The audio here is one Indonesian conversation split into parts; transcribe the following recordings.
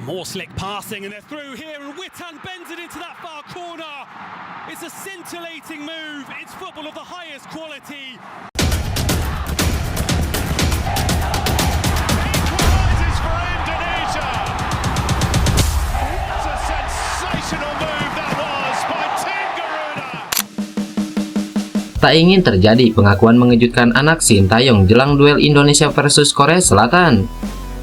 More slick passing and they're through here and Witan bends it into that far corner. It's a scintillating move. It's football of the highest quality. Equalises for Indonesia. What a sensational move that was by Tim Garuda. Tak ingin terjadi pengakuan mengejutkan anak Sintayong jelang duel Indonesia versus Korea Selatan.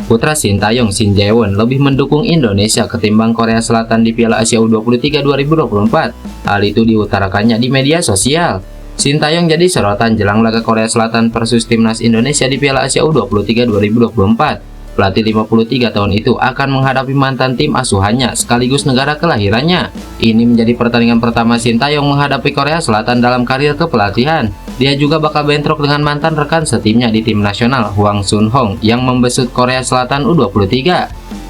Putra Sintayong, Shin Jae-won, lebih mendukung Indonesia ketimbang Korea Selatan di Piala Asia U23 2024. Hal itu diutarakannya di media sosial. Sintayong jadi sorotan jelang laga Korea Selatan versus timnas Indonesia di Piala Asia U23 2024. Pelatih 53 tahun itu akan menghadapi mantan tim asuhannya sekaligus negara kelahirannya. Ini menjadi pertandingan pertama Sintayong menghadapi Korea Selatan dalam karir kepelatihan. Dia juga bakal bentrok dengan mantan rekan setimnya di tim nasional, Hwang Sun-hong, yang membesut Korea Selatan U23.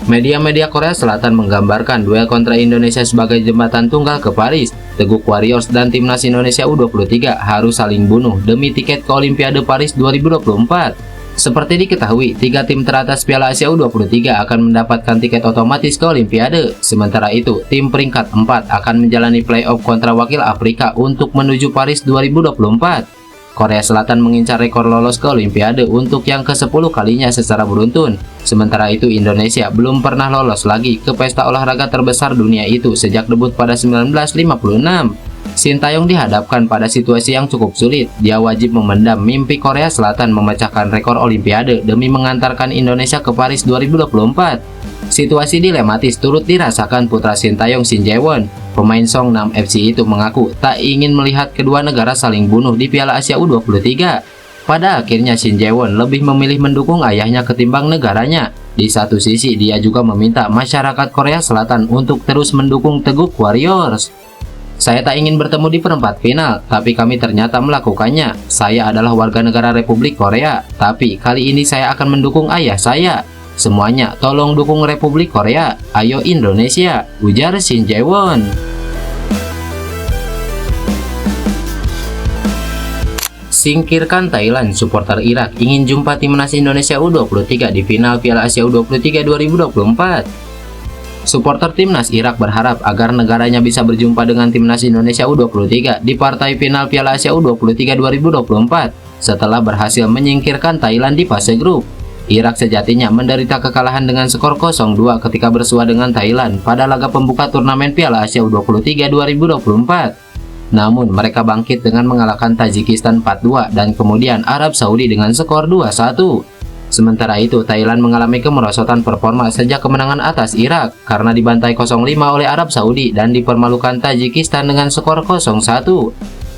Media-media Korea Selatan menggambarkan duel kontra Indonesia sebagai jembatan tunggal ke Paris. Teguk Warriors dan timnas Indonesia U23 harus saling bunuh demi tiket ke Olimpiade Paris 2024. Seperti diketahui, 3 tim teratas Piala Asia U23 akan mendapatkan tiket otomatis ke Olimpiade. Sementara itu, tim peringkat 4 akan menjalani playoff kontra wakil Afrika untuk menuju Paris 2024. Korea Selatan mengincar rekor lolos ke Olimpiade untuk yang ke-10 kalinya secara beruntun. Sementara itu, Indonesia belum pernah lolos lagi ke pesta olahraga terbesar dunia itu sejak debut pada 1956. Sintayong dihadapkan pada situasi yang cukup sulit. Dia wajib memendam mimpi Korea Selatan memecahkan rekor Olimpiade demi mengantarkan Indonesia ke Paris 2024. Situasi dilematis turut dirasakan putra Sintayong, Shin Jae-won. Pemain Songnam FC itu mengaku tak ingin melihat kedua negara saling bunuh di Piala Asia U23. Pada akhirnya Shin Jae-won lebih memilih mendukung ayahnya ketimbang negaranya. Di satu sisi, dia juga meminta masyarakat Korea Selatan untuk terus mendukung Teguk Warriors. Saya tak ingin bertemu di perempat final, tapi kami ternyata melakukannya. Saya adalah warga negara Republik Korea, tapi kali ini saya akan mendukung ayah saya. Semuanya tolong dukung Republik Korea. Ayo Indonesia, ujar Shin Jae-won. Singkirkan Thailand, supporter Irak ingin jumpa timnas Indonesia U23 di final Piala Asia U23 2024. Supporter timnas Irak berharap agar negaranya bisa berjumpa dengan timnas Indonesia U23 di partai final Piala Asia U23 2024 setelah berhasil menyingkirkan Thailand di fase grup. Irak sejatinya menderita kekalahan dengan skor 0-2 ketika bersua dengan Thailand pada laga pembuka turnamen Piala Asia U23 2024. Namun mereka bangkit dengan mengalahkan Tajikistan 4-2 dan kemudian Arab Saudi dengan skor 2-1. Sementara itu, Thailand mengalami kemerosotan performa sejak kemenangan atas Irak karena dibantai 0-5 oleh Arab Saudi dan dipermalukan Tajikistan dengan skor 0-1.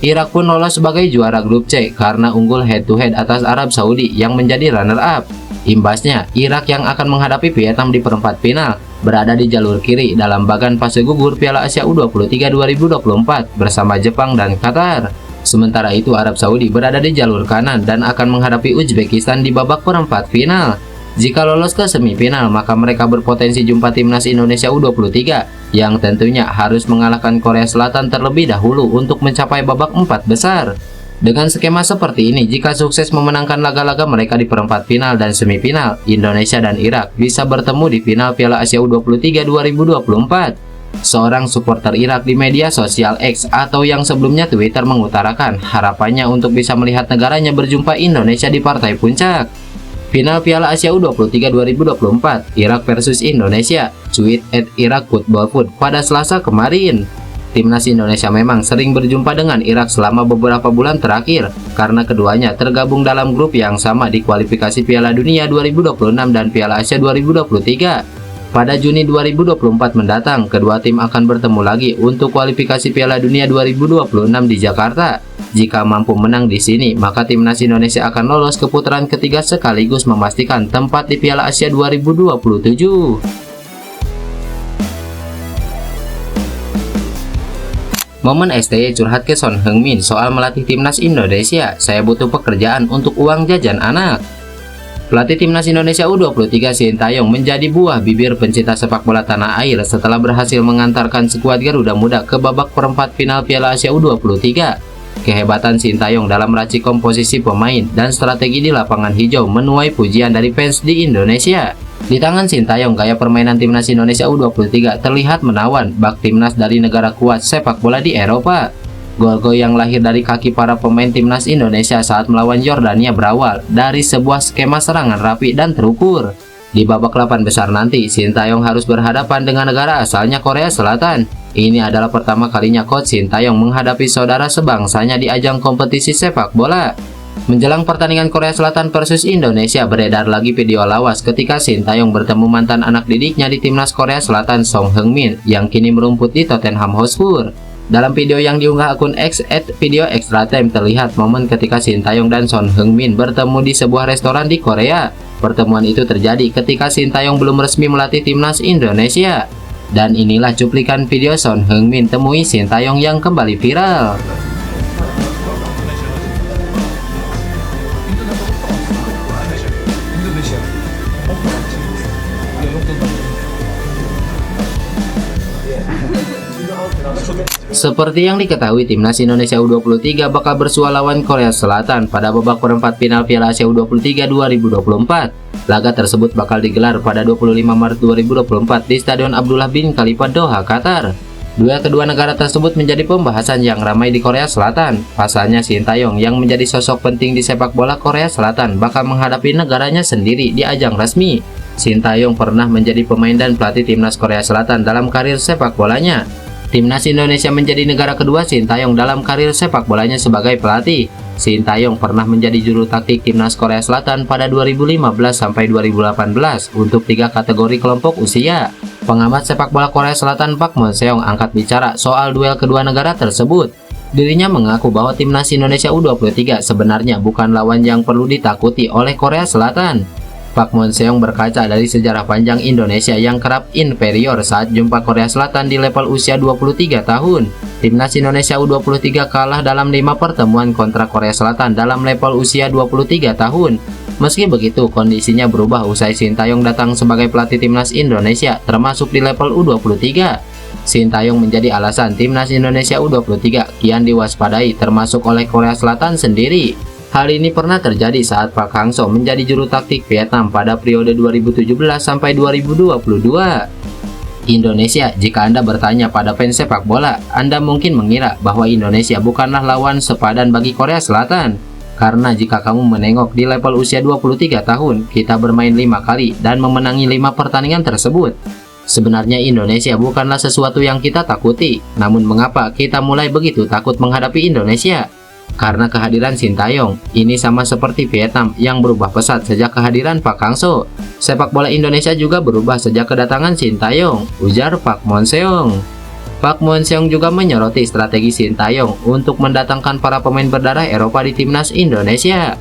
Irak pun lolos sebagai juara grup C karena unggul head-to-head atas Arab Saudi yang menjadi runner-up. Imbasnya, Irak yang akan menghadapi Vietnam di perempat final berada di jalur kiri dalam bagan fase gugur Piala Asia U23 2024 bersama Jepang dan Qatar. Sementara itu, Arab Saudi berada di jalur kanan dan akan menghadapi Uzbekistan di babak perempat final. Jika lolos ke semifinal, maka mereka berpotensi jumpa timnas Indonesia U23 yang tentunya harus mengalahkan Korea Selatan terlebih dahulu untuk mencapai babak 4 besar. Dengan skema seperti ini, jika sukses memenangkan laga-laga mereka di perempat final dan semifinal, Indonesia dan Irak bisa bertemu di final Piala Asia U23 2024. Seorang supporter Irak di media sosial X atau yang sebelumnya Twitter mengutarakan harapannya untuk bisa melihat negaranya berjumpa Indonesia di partai puncak. Final Piala Asia U23 2024, Irak versus Indonesia, tweet @IrakFootballFood pada Selasa kemarin. Timnas Indonesia memang sering berjumpa dengan Irak selama beberapa bulan terakhir karena keduanya tergabung dalam grup yang sama di kualifikasi Piala Dunia 2026 dan Piala Asia 2023. Pada Juni 2024 mendatang, kedua tim akan bertemu lagi untuk kualifikasi Piala Dunia 2026 di Jakarta. Jika mampu menang di sini, maka timnas Indonesia akan lolos ke putaran ketiga sekaligus memastikan tempat di Piala Asia 2027. Momen STY curhat ke Son Heung-min soal melatih timnas Indonesia. Saya butuh pekerjaan untuk uang jajan anak. Pelatih timnas Indonesia U23 Sintayong menjadi buah bibir pencinta sepak bola tanah air setelah berhasil mengantarkan skuad Garuda Muda ke babak perempat final Piala Asia U23. Kehebatan Sintayong dalam meracik komposisi pemain dan strategi di lapangan hijau menuai pujian dari fans di Indonesia. Di tangan Sintayong, gaya permainan timnas Indonesia U23 terlihat menawan bak timnas dari negara kuat sepak bola di Eropa. Gol-gol yang lahir dari kaki para pemain timnas Indonesia saat melawan Yordania berawal dari sebuah skema serangan rapi dan terukur. Di babak 8 besar nanti, Sintayong harus berhadapan dengan negara asalnya Korea Selatan. Ini adalah pertama kalinya coach Sintayong menghadapi saudara sebangsanya di ajang kompetisi sepak bola. Menjelang pertandingan Korea Selatan versus Indonesia, beredar lagi video lawas ketika Sintayong bertemu mantan anak didiknya di timnas Korea Selatan, Song Heung-min, yang kini merumput di Tottenham Hotspur. Dalam video yang diunggah akun X @video_extra_time terlihat momen ketika Sintayong dan Song Heung-min bertemu di sebuah restoran di Korea. Pertemuan itu terjadi ketika Sintayong belum resmi melatih timnas Indonesia. Dan inilah cuplikan video Song Heung-min temui Sintayong yang kembali viral. Seperti yang diketahui, timnas Indonesia U23 bakal bersua lawan Korea Selatan pada babak perempat final Piala Asia U23 2024. Laga tersebut bakal digelar pada 25 Maret 2024 di Stadion Abdullah bin Khalifa, Doha, Qatar. Duel kedua negara tersebut menjadi pembahasan yang ramai di Korea Selatan. Pasalnya Sintayong yang menjadi sosok penting di sepak bola Korea Selatan bakal menghadapi negaranya sendiri di ajang resmi. Sintayong pernah menjadi pemain dan pelatih timnas Korea Selatan dalam karir sepak bolanya. Timnas Indonesia menjadi negara kedua Sintayong dalam karir sepak bolanya sebagai pelatih. Sintayong pernah menjadi juru taktik timnas Korea Selatan pada 2015 sampai 2018 untuk 3 kategori kelompok usia. Pengamat sepak bola Korea Selatan Park Mon-seong angkat bicara soal duel kedua negara tersebut. Dirinya mengaku bahwa timnas Indonesia U23 sebenarnya bukan lawan yang perlu ditakuti oleh Korea Selatan. Park Mon-seong berkaca dari sejarah panjang Indonesia yang kerap inferior saat jumpa Korea Selatan di level usia 23 tahun. Timnas Indonesia U23 kalah dalam 5 pertemuan kontra Korea Selatan dalam level usia 23 tahun. Meski begitu, kondisinya berubah usai Sintayong datang sebagai pelatih timnas Indonesia, termasuk di level U23. Sintayong menjadi alasan timnas Indonesia U23 kian diwaspadai, termasuk oleh Korea Selatan sendiri. Hal ini pernah terjadi saat Park Hang-seo menjadi juru taktik Vietnam pada periode 2017 sampai 2022. Indonesia, jika Anda bertanya pada fans sepak bola, Anda mungkin mengira bahwa Indonesia bukanlah lawan sepadan bagi Korea Selatan. Karena jika kamu menengok di level usia 23 tahun, kita bermain 5 kali dan memenangi 5 pertandingan tersebut. Sebenarnya Indonesia bukanlah sesuatu yang kita takuti, namun mengapa kita mulai begitu takut menghadapi Indonesia? Karena kehadiran Sintayong. Ini sama seperti Vietnam yang berubah pesat sejak kehadiran Park Hang-seo. Sepak bola Indonesia juga berubah sejak kedatangan Sintayong, ujar Park Mon-seong. Park Mon-seong juga menyoroti strategi Sintayong untuk mendatangkan para pemain berdarah Eropa di timnas Indonesia.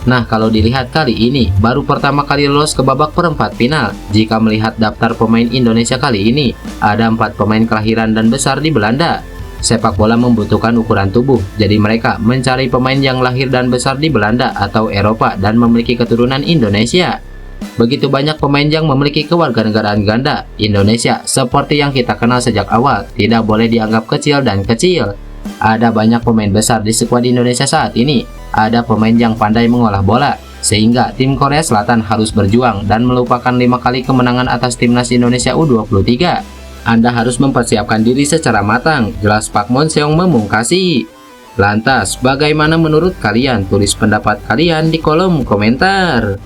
Nah, kalau dilihat kali ini, baru pertama kali lolos ke babak perempat final. Jika melihat daftar pemain Indonesia kali ini, ada 4 pemain kelahiran dan besar di Belanda. Sepak bola membutuhkan ukuran tubuh, jadi mereka mencari pemain yang lahir dan besar di Belanda atau Eropa dan memiliki keturunan Indonesia. Begitu banyak pemain yang memiliki kewarganegaraan ganda. Indonesia, seperti yang kita kenal sejak awal, tidak boleh dianggap kecil dan kecil. Ada banyak pemain besar di skuad Indonesia saat ini. Ada pemain yang pandai mengolah bola, sehingga tim Korea Selatan harus berjuang dan melupakan 5 kali kemenangan atas timnas Indonesia U23. Anda harus mempersiapkan diri secara matang, jelas Park Mon-seong memungkasi. Lantas, bagaimana menurut kalian? Tulis pendapat kalian di kolom komentar.